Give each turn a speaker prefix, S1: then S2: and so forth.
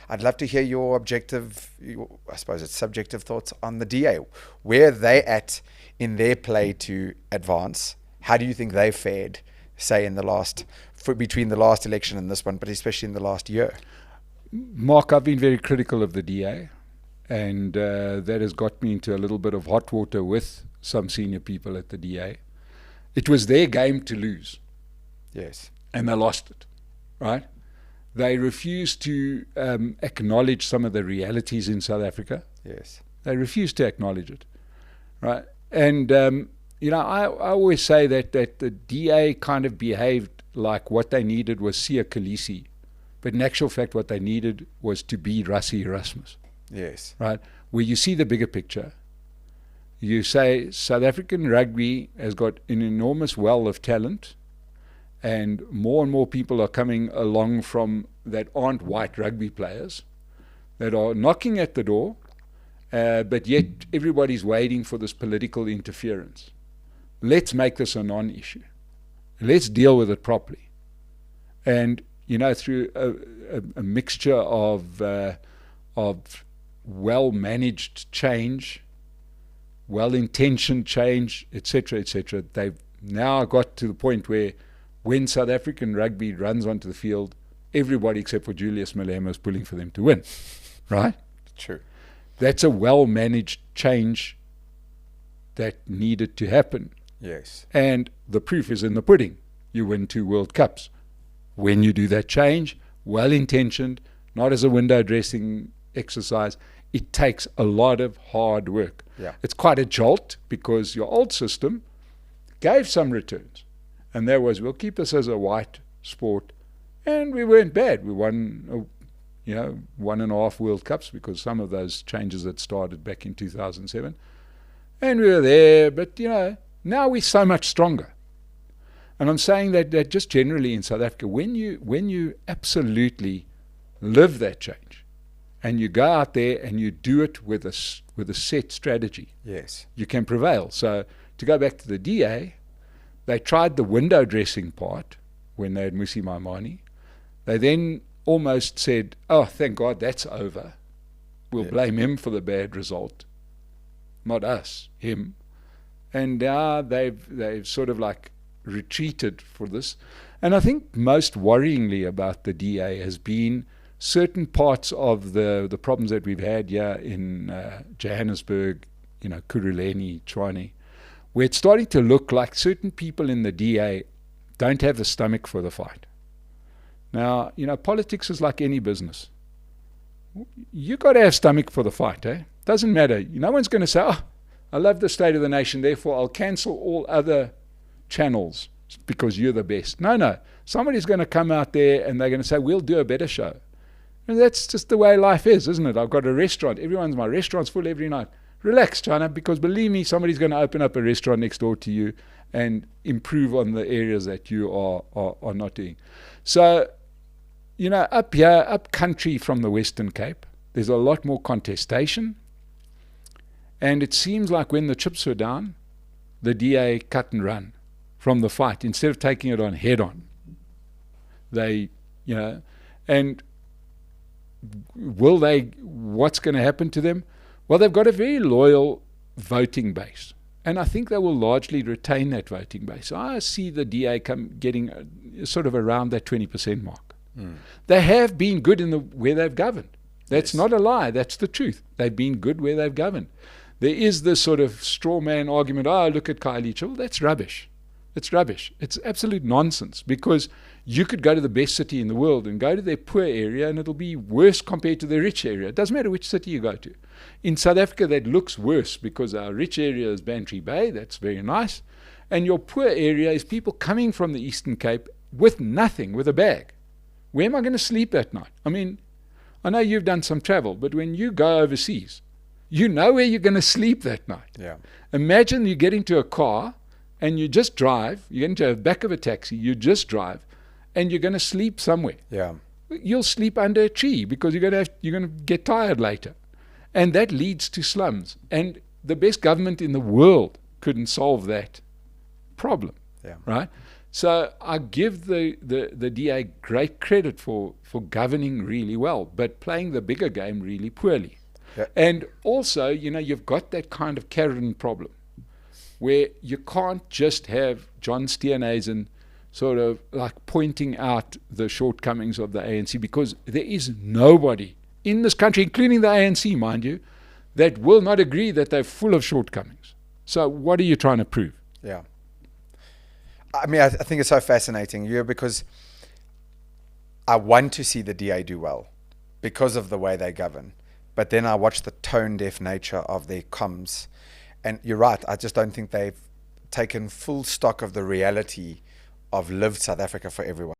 S1: I'd love to hear your I suppose it's subjective thoughts on the DA. Where are they at in their play to advance? How do you think they fared, say, between the last election and this one, but especially in the last year?
S2: Mark, I've been very critical of the DA, and that has got me into a little bit of hot water with some senior people at the DA. It was their game to lose.
S1: Yes.
S2: And they lost it, right? They refused to acknowledge some of the realities in South Africa.
S1: Yes.
S2: They refused to acknowledge it, right? And, I always say that the DA kind of behaved like what they needed was Siya Kolisi. But in actual fact, what they needed was to be Rassie Erasmus.
S1: Yes.
S2: Right? Where you see the bigger picture. You say South African rugby has got an enormous well of talent, and more people are coming along from that aren't white rugby players that are knocking at the door, but yet everybody's waiting for this political interference. Let's make this a non-issue. Let's deal with it properly. And, through a mixture of well-managed change, well-intentioned change, etc., they've now got to the point where when South African rugby runs onto the field, everybody except for Julius Malema is pulling for them to win, right?
S1: True.
S2: That's a well-managed change that needed to happen.
S1: Yes.
S2: And the proof is in the pudding. You win 2 World Cups. When you do that change, well-intentioned, not as a window dressing exercise, it takes a lot of hard work.
S1: Yeah.
S2: It's quite a jolt because your old system gave some returns. And that was, we'll keep this as a white sport. And we weren't bad. We won, 1.5 World Cups because some of those changes had started back in 2007. And we were there, but, now we're so much stronger. And I'm saying that just generally in South Africa, when you absolutely live that change, and you go out there and you do it with a set strategy,
S1: yes,
S2: you can prevail. So to go back to the DA, they tried the window dressing part when they had Musi Maimane. They then almost said, oh, thank God that's over. We'll blame him for the bad result, not us, him. And now they've sort of like retreated for this. And I think most worryingly about the DA has been certain parts of the problems that we've had here in Johannesburg, Kuruleni, Tshwane, where it's starting to look like certain people in the DA don't have the stomach for the fight. Now, politics is like any business. You got to have stomach for the fight, eh? Doesn't matter. No one's going to say, oh, I love the state of the nation, therefore I'll cancel all other channels because you're the best. No. Somebody's going to come out there and they're going to say, we'll do a better show. And that's just the way life is, isn't it? I've got a restaurant. My restaurant's full every night. Relax, China, because believe me, somebody's going to open up a restaurant next door to you and improve on the areas that you are not doing. So, up here, up country from the Western Cape, there's a lot more contestation. And it seems like when the chips were down, the DA cut and run from the fight instead of taking it on head on. And what's going to happen to them? Well, they've got a very loyal voting base. And I think they will largely retain that voting base. I see the DA getting sort of around that 20% mark. They have been good where they've governed. That's not a lie. That's the truth. They've been good where they've governed. There is this sort of straw man argument, look at Khayelitsha. Well, that's rubbish. It's rubbish. It's absolute nonsense because you could go to the best city in the world and go to their poor area and it'll be worse compared to their rich area. It doesn't matter which city you go to. In South Africa, that looks worse because our rich area is Bantry Bay. That's very nice. And your poor area is people coming from the Eastern Cape with nothing, with a bag. Where am I going to sleep at night? I mean, I know you've done some travel, but when you go overseas, you know where you're going to sleep that night.
S1: Yeah.
S2: Imagine you get into a car and you just drive, you get into the back of a taxi, you just drive, and you're going to sleep somewhere.
S1: Yeah.
S2: You'll sleep under a tree because you're going to get tired later. And that leads to slums. And the best government in the world couldn't solve that problem.
S1: Yeah.
S2: Right? So I give the DA great credit for governing really well, but playing the bigger game really poorly.
S1: Yeah.
S2: And also, you've got that kind of Karen problem where you can't just have John Steenhuisen sort of like pointing out the shortcomings of the ANC, because there is nobody in this country, including the ANC, mind you, that will not agree that they're full of shortcomings. So what are you trying to prove?
S1: Yeah. I mean, I think it's so fascinating, because I want to see the DA do well because of the way they govern. But then I watch the tone-deaf nature of their comms. And you're right, I just don't think they've taken full stock of the reality of lived South Africa for everyone.